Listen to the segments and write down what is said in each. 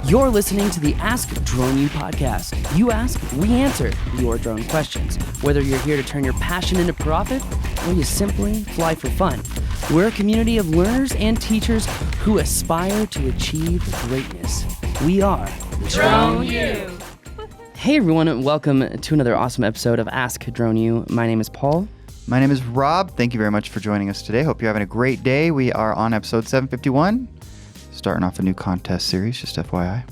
You're listening to the Ask Drone U podcast. You ask, we answer your drone questions. Whether you're here to turn your passion into profit or you simply fly for fun, we're a community of learners and teachers who aspire to achieve greatness. We are Drone U. Hey everyone, and welcome to another awesome episode of Ask Drone U. My name is Paul. My name is Rob. Thank you very much for joining us today. Hope you're having a great day. We are on episode 751. Starting off a new contest series, just FYI.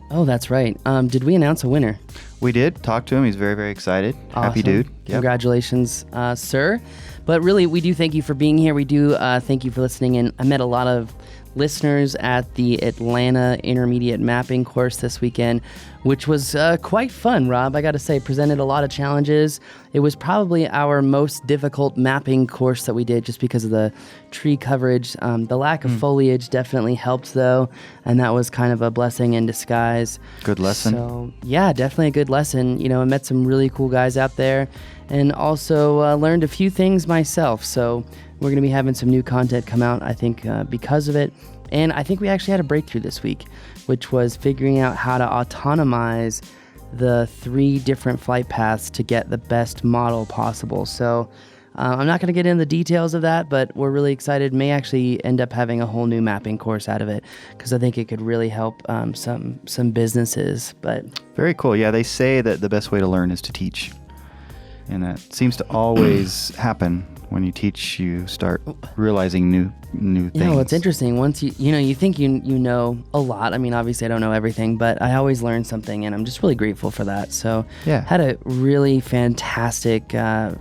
Oh, that's right. Did we announce a winner? We did. Talk to him. He's very, very excited. Awesome. Happy dude. Yep. Congratulations, sir. But really, we do thank you for being here. We do thank you for listening. And I met a lot of listeners at the Atlanta Intermediate Mapping course this weekend, which was quite fun, Rob. I got to say, presented a lot of challenges. It was probably our most difficult mapping course that we did just because of the tree coverage. The lack of foliage definitely helped, though, and that was kind of a blessing in disguise. Good lesson. So, yeah, definitely a good lesson. You know, I met some really cool guys out there and also learned a few things myself. So we're going to be having some new content come out, I think, because of it. And I think we actually had a breakthrough this week, which was figuring out how to autonomize the 3 different flight paths to get the best model possible. So I'm not going to get into the details of that, but we're really excited. May actually end up having a whole new mapping course out of it because I think it could really help some businesses. But very cool. Yeah, they say that the best way to learn is to teach. And that seems to always happen. When you teach, you start realizing new things. Yeah, well, it's interesting. Once you think you know a lot. I mean, obviously, I don't know everything, but I always learn something, and I'm just really grateful for that. So, yeah, had a really fantastic time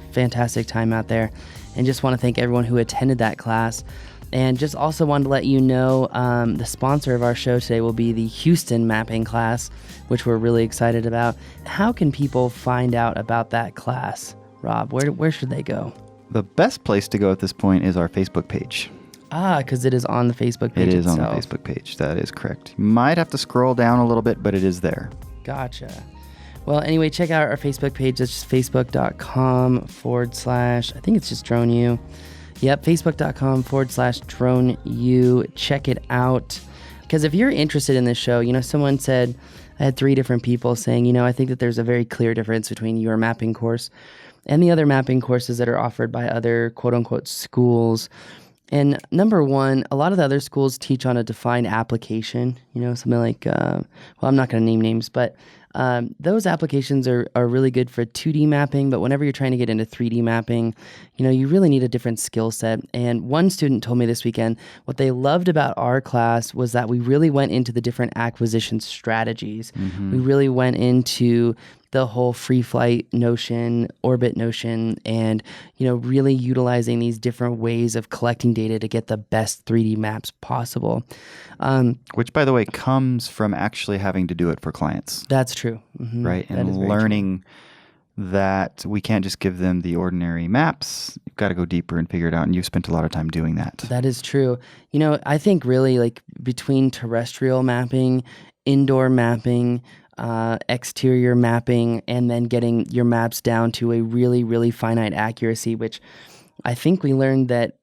out there, and just want to thank everyone who attended that class. And just also wanted to let you know the sponsor of our show today will be the Houston mapping class, which we're really excited about. How can people find out about that class, Rob? Where should they go? The best place to go at this point is our Facebook page. Because it is on the Facebook page itself. It is on the Facebook page. That is correct. You might have to scroll down a little bit, but it is there. Gotcha. Well, anyway, check out our Facebook page. It's just facebook.com/ I think it's just Drone U. Yep, facebook.com/ Drone U. Check it out. Because if you're interested in this show, someone said, I had 3 different people saying, I think that there's a very clear difference between your mapping course and the other mapping courses that are offered by other quote-unquote schools. And number one, a lot of the other schools teach on a defined application, something like, I'm not going to name names, but those applications are really good for 2D mapping, but whenever you're trying to get into 3D mapping, you really need a different skill set. And one student told me this weekend what they loved about our class was that we really went into the different acquisition strategies. Mm-hmm. We really went into the whole free flight notion, orbit notion, and, really utilizing these different ways of collecting data to get the best 3D maps possible. Which, by the way, comes from actually having to do it for clients. That's true. Mm-hmm. Right? And learning that we can't just give them the ordinary maps. You've got to go deeper and figure it out. And you've spent a lot of time doing that. That is true. I think really between terrestrial mapping, indoor mapping, exterior mapping, and then getting your maps down to a really, really finite accuracy, which I think we learned that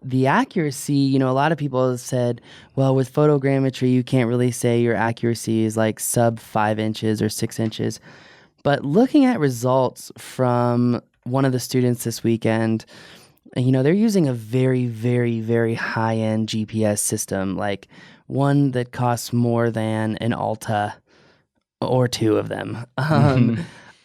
the accuracy, a lot of people have said, well, with photogrammetry, you can't really say your accuracy is like sub 5 inches or 6 inches. But looking at results from one of the students this weekend, they're using a very, very, very high-end GPS system, like one that costs more than an Alta or 2 of them.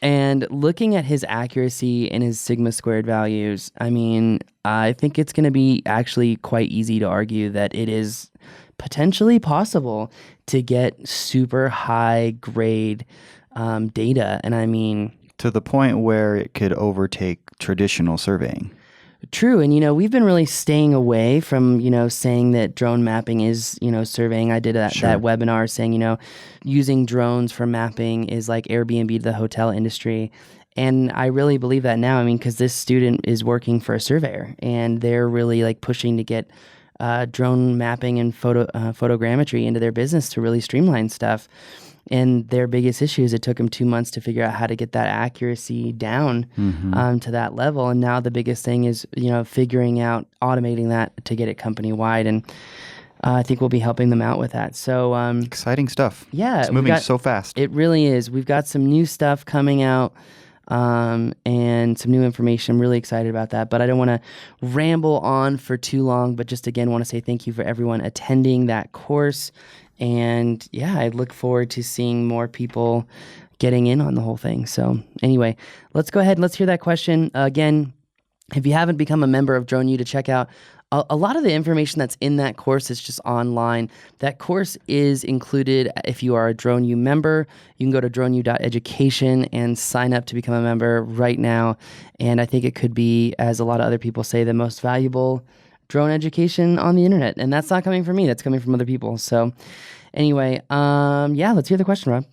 And looking at his accuracy and his sigma squared values, I think it's going to be actually quite easy to argue that it is potentially possible to get super high grade data. And to the point where it could overtake traditional surveying. True. And, we've been really staying away from, saying that drone mapping is, surveying. I did that webinar saying, using drones for mapping is like Airbnb to the hotel industry. And I really believe that now. Because this student is working for a surveyor and they're really pushing to get drone mapping and photogrammetry into their business to really streamline stuff. And their biggest issue is it took them 2 months to figure out how to get that accuracy down to that level. And now the biggest thing is, figuring out automating that to get it company wide. And I think we'll be helping them out with that. So Exciting stuff. yeah, It's moving so fast. It really is. We've got some new stuff coming out and some new information. I'm really excited about that. But I don't want to ramble on for too long. But just again, want to say thank you for everyone attending that course. And yeah, I look forward to seeing more people getting in on the whole thing. So anyway, let's go ahead and let's hear that question. Again, if you haven't become a member of Drone U, to check out a lot of the information that's in that course is just online. That course is included if you are a Drone U member. You can go to droneu.education and sign up to become a member right now. And I think it could be, as a lot of other people say, the most valuable drone education on the internet. And that's not coming from me. That's coming from other people. So anyway, yeah, let's hear the question, Rob.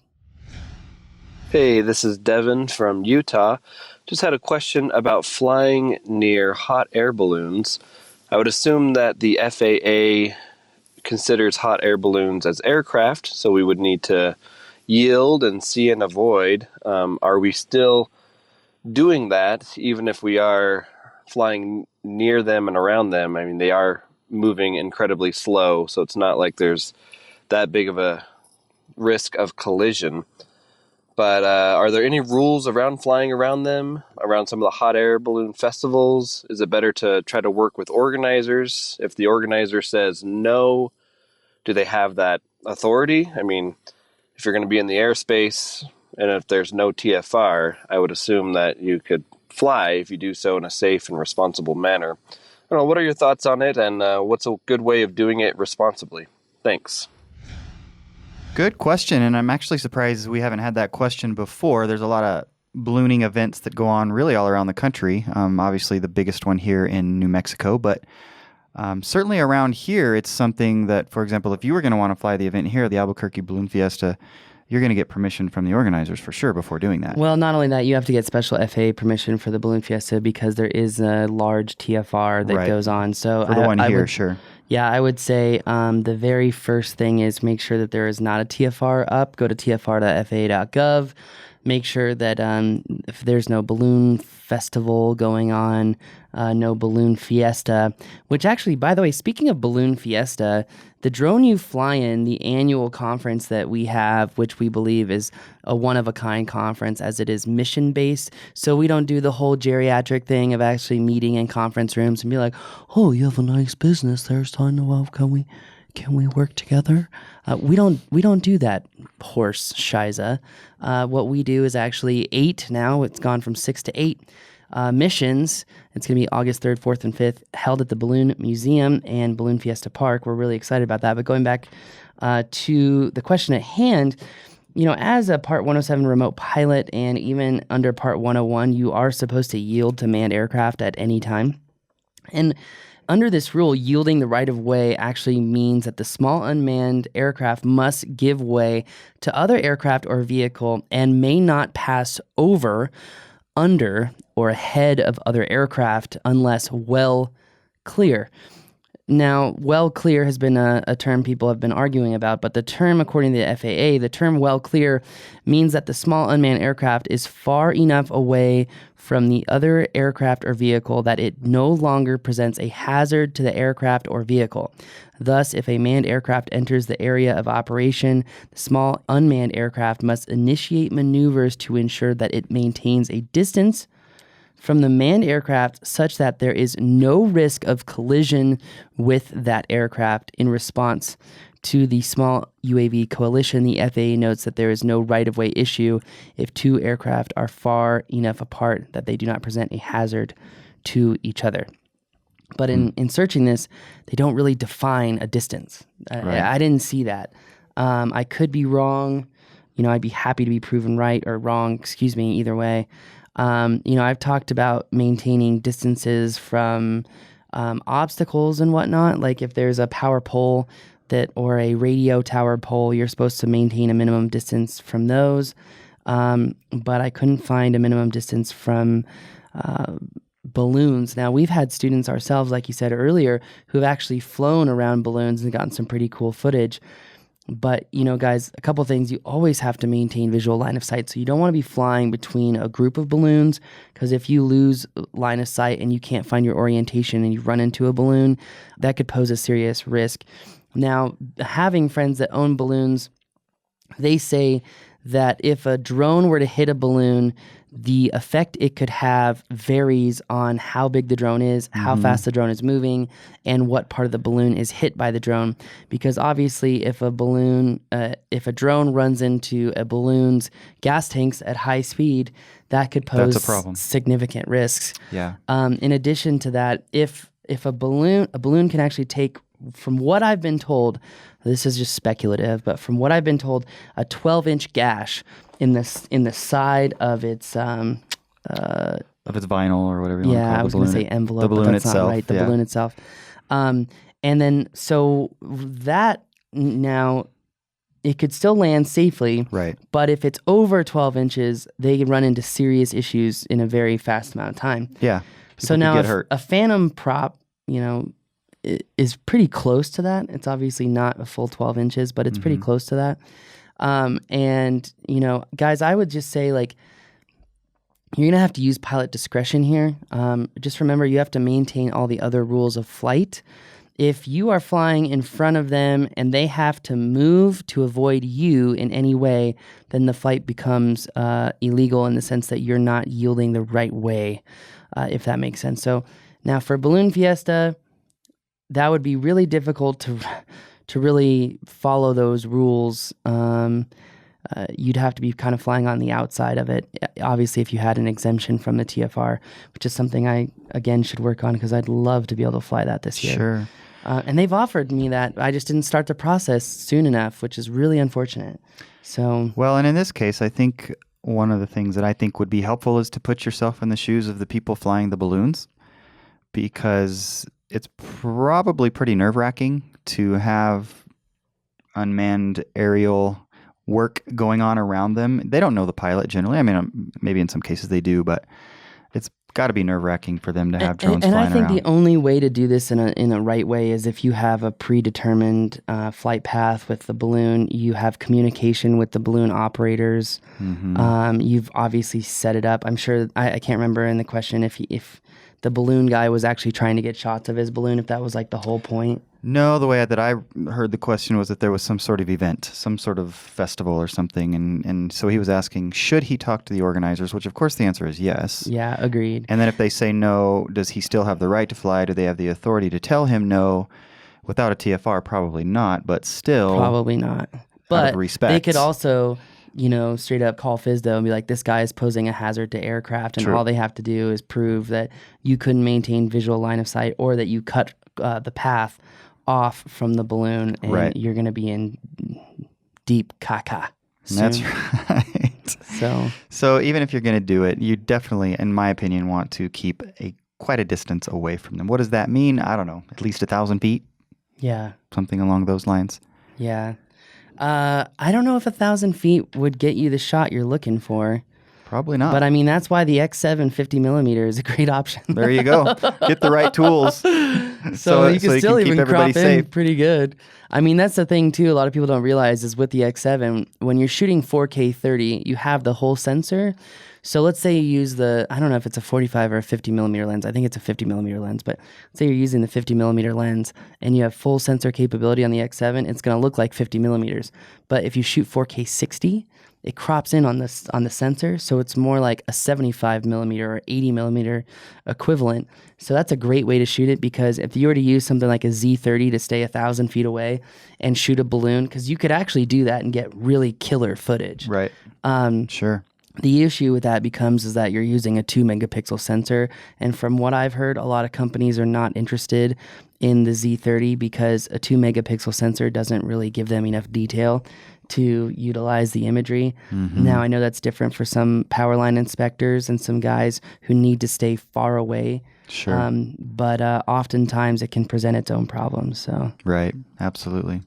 Hey, this is Devin from Utah. Just had a question about flying near hot air balloons. I would assume that the FAA considers hot air balloons as aircraft, so we would need to yield and see and avoid. Are we still doing that, even if we are flying near them and around them? I mean, they are moving incredibly slow, so it's not like there's that big of a risk of collision. But are there any rules around flying around them, around some of the hot air balloon festivals? Is it better to try to work with organizers? If the organizer says no, do they have that authority? I mean, if you're going to be in the airspace and if there's no TFR, I would assume that you could fly if you do so in a safe and responsible manner. I don't know, what are your thoughts on it, and what's a good way of doing it responsibly? Thanks. Good question, and I'm actually surprised we haven't had that question before. There's a lot of ballooning events that go on really all around the country. Obviously, the biggest one here in New Mexico, but certainly around here, it's something that, for example, if you were going to want to fly the event here, the Albuquerque Balloon Fiesta, you're going to get permission from the organizers for sure before doing that. Well, not only that, you have to get special FAA permission for the Balloon Fiesta because there is a large TFR that goes on. So for the one here, sure. Yeah, I would say the very first thing is make sure that there is not a TFR up. Go to tfr.faa.gov. Make sure that if there's no balloon festival going on, no balloon fiesta, which actually, by the way, speaking of balloon fiesta, the Drone U Fly-In, the annual conference that we have, which we believe is a one-of-a-kind conference as it is mission-based. So we don't do the whole geriatric thing of actually meeting in conference rooms and be like, oh, you have a nice business there, son. Well, can we work together? We don't do that horse shiza. What we do is actually 8 now. It's gone from 6 to 8 missions. It's going to be August 3rd, 4th, and 5th, held at the Balloon Museum and Balloon Fiesta Park. We're really excited about that. But going back to the question at hand, you know, as a Part 107 remote pilot and even under Part 101, you are supposed to yield to manned aircraft at any time. And under this rule, yielding the right-of-way actually means that the small unmanned aircraft must give way to other aircraft or vehicle and may not pass over, under, or ahead of other aircraft unless well clear. Now, well clear has been a term people have been arguing about, but the term, according to the FAA, the term well clear means that the small unmanned aircraft is far enough away from the other aircraft or vehicle that it no longer presents a hazard to the aircraft or vehicle. Thus, if a manned aircraft enters the area of operation, the small unmanned aircraft must initiate maneuvers to ensure that it maintains a distance from the manned aircraft such that there is no risk of collision with that aircraft. In response to the small UAV coalition, the FAA notes that there is no right-of-way issue if two aircraft are far enough apart that they do not present a hazard to each other. But in searching this, they don't really define a distance. I didn't see that. I could be wrong. You know, I'd be happy to be proven right or wrong, either way. You know, I've talked about maintaining distances from obstacles and whatnot. Like if there's a power pole or a radio tower pole, you're supposed to maintain a minimum distance from those. But I couldn't find a minimum distance from balloons. Now, we've had students ourselves, like you said earlier, who have actually flown around balloons and gotten some pretty cool footage. But, you know, guys, a couple things. You always have to maintain visual line of sight. So you don't want to be flying between a group of balloons, because if you lose line of sight and you can't find your orientation and you run into a balloon, that could pose a serious risk. Now, having friends that own balloons, they say that if a drone were to hit a balloon, the effect it could have varies on how big the drone is, how fast the drone is moving, and what part of the balloon is hit by the drone. Because obviously, if a drone runs into a balloon's gas tanks at high speed, that could pose That's a problem. significant risks. Yeah. In addition to that, if a balloon can actually take, from what I've been told, this is just speculative, but from what I've been told, a 12-inch gash in the side of its Of its vinyl or whatever you want to call it. I was going to say envelope, The balloon but that's itself. not right. The balloon itself. And then so that now it could still land safely, Right. but if it's over 12 inches, they can run into serious issues in a very fast amount of time. Yeah. So People now could get hurt. a Phantom prop, is pretty close to that. It's obviously not a full 12 inches, but it's pretty close to that. And, guys, I would just say, like, you're going to have to use pilot discretion here. Just remember, you have to maintain all the other rules of flight. If you are flying in front of them and they have to move to avoid you in any way, then the flight becomes illegal in the sense that you're not yielding the right way, if that makes sense. So now for Balloon Fiesta, that would be really difficult to really follow those rules. You'd have to be kind of flying on the outside of it. Obviously, if you had an exemption from the TFR, which is something I, again, should work on because I'd love to be able to fly that this year. Sure. And they've offered me that. I just didn't start the process soon enough, which is really unfortunate. So, Well, and in this case, I think one of the things that I think would be helpful is to put yourself in the shoes of the people flying the balloons, because it's probably pretty nerve-wracking to have unmanned aerial work going on around them. They don't know the pilot generally. I mean, maybe in some cases they do, but it's got to be nerve-wracking for them to have drones and flying I think around. the only way to do this in a right way is if you have a predetermined flight path with the balloon. You have communication with the balloon operators. You've obviously set it up. I'm sure, I can't remember in the question if the balloon guy was actually trying to get shots of his balloon, if that was like the whole point. No, the way that I heard the question was that there was some sort of event, some sort of festival or something. And so he was asking, should he talk to the organizers? Which, of course, the answer is yes. Yeah, agreed. And then if they say no, does he still have the right to fly? Do they have the authority to tell him no? Without a TFR, probably not, but still. Probably not. But respect. they could also, straight up call FSDO and be like, this guy is posing a hazard to aircraft, and True. all they have to do is prove that you couldn't maintain visual line of sight or that you cut the path off from the balloon, and Right. you're going to be in deep caca soon. That's right. So even if you're going to do it, you definitely, in my opinion, want to keep quite a distance away from them. What does that mean? I don't know. At least 1,000 feet? Yeah. Something along those lines. Yeah. I don't know if 1,000 feet would get you the shot you're looking for. Probably not. But I mean, that's why the X7 50 millimeter is a great option. There you go. Get the right tools. So you can still keep even everybody crop in safe. pretty good. I mean, that's the thing too. A lot of people don't realize is with the X7, when you're shooting 4K 30, you have the whole sensor. So let's say you use I don't know if it's a 45 or a 50 millimeter lens. I think it's a 50 millimeter lens, but let's say you're using the 50 millimeter lens and you have full sensor capability on the X7, it's going to look like 50 millimeters. But if you shoot 4K 60, it crops in on the sensor, so it's more like a 75 millimeter or 80 millimeter equivalent. So that's a great way to shoot it, because if you were to use something like a Z30 to stay 1,000 feet away and shoot a balloon, because you could actually do that and get really killer footage. Right. Sure. The issue with that is that you're using a 2 megapixel sensor, and from what I've heard, a lot of companies are not interested in the Z30 because a 2 megapixel sensor doesn't really give them enough detail to utilize the imagery. Now, I know that's different for some power line inspectors and some guys who need to stay far away. Sure. But oftentimes it can present its own problems. So Right. Absolutely.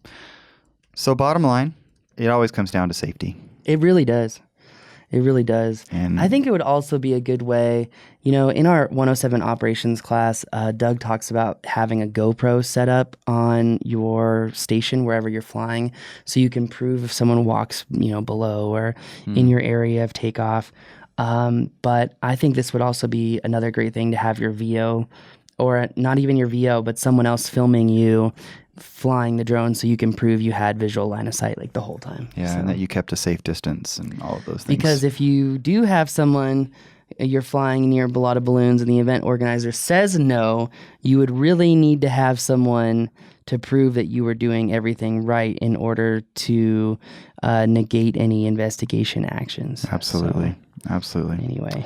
So bottom line, it always comes down to safety. it really does. It really does. And I think it would also be a good way, in our 107 operations class, Doug talks about having a GoPro set up on your station wherever you're flying, so you can prove if someone walks, below or in your area of takeoff. But I think this would also be another great thing to have your VO, or not even your VO, but someone else filming you flying the drone so you can prove you had visual line of sight like the whole time. Yeah, So- and that you kept a safe distance and all of those things. Because if you do have someone, you're flying near a lot of balloons and the event organizer says no, you would really need to have someone to prove that you were doing everything right in order to negate any investigation actions. Absolutely. Absolutely. So, anyway.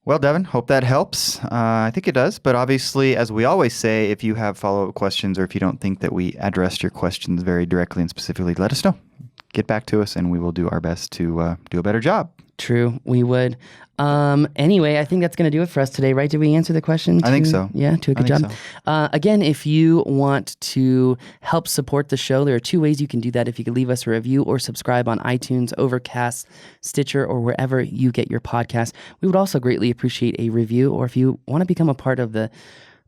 Well, Devin, hope that helps. I think it does. But obviously, as we always say, if you have follow-up questions or if you don't think that we addressed your questions very directly and specifically, let us know. Get back to us and we will do our best to do a better job. True, we would. Anyway, I think that's going to do it for us today, right? Did we answer the question? I think so. Yeah, do a good job. So. Again, if you want to help support the show, there are 2 ways you can do that. If you could leave us a review or subscribe on iTunes, Overcast, Stitcher, or wherever you get your podcast. We would also greatly appreciate a review, or if you want to become a part of the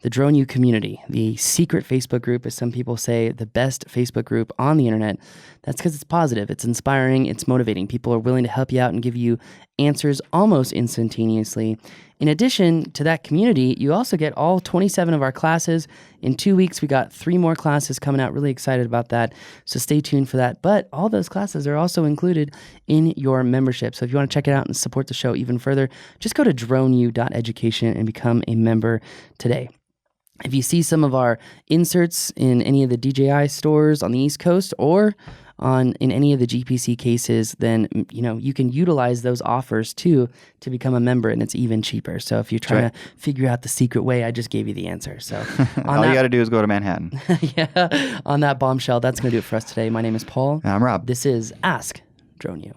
Drone U community, the secret Facebook group, as some people say, the best Facebook group on the internet. That's because it's positive, it's inspiring, it's motivating. People are willing to help you out and give you answers almost instantaneously. In addition to that community, you also get all 27 of our classes. In 2 weeks, we got 3 more classes coming out. Really excited about that. So stay tuned for that. But all those classes are also included in your membership. So if you want to check it out and support the show even further, just go to droneu.education and become a member today. If you see some of our inserts in any of the DJI stores on the East Coast or in any of the GPC cases, then you can utilize those offers too to become a member, and it's even cheaper. So if you're trying to figure out the secret way, I just gave you the answer. So all you got to do is go to Manhattan. Yeah, on that bombshell, that's going to do it for us today. My name is Paul. And I'm Rob. This is Ask Drone U.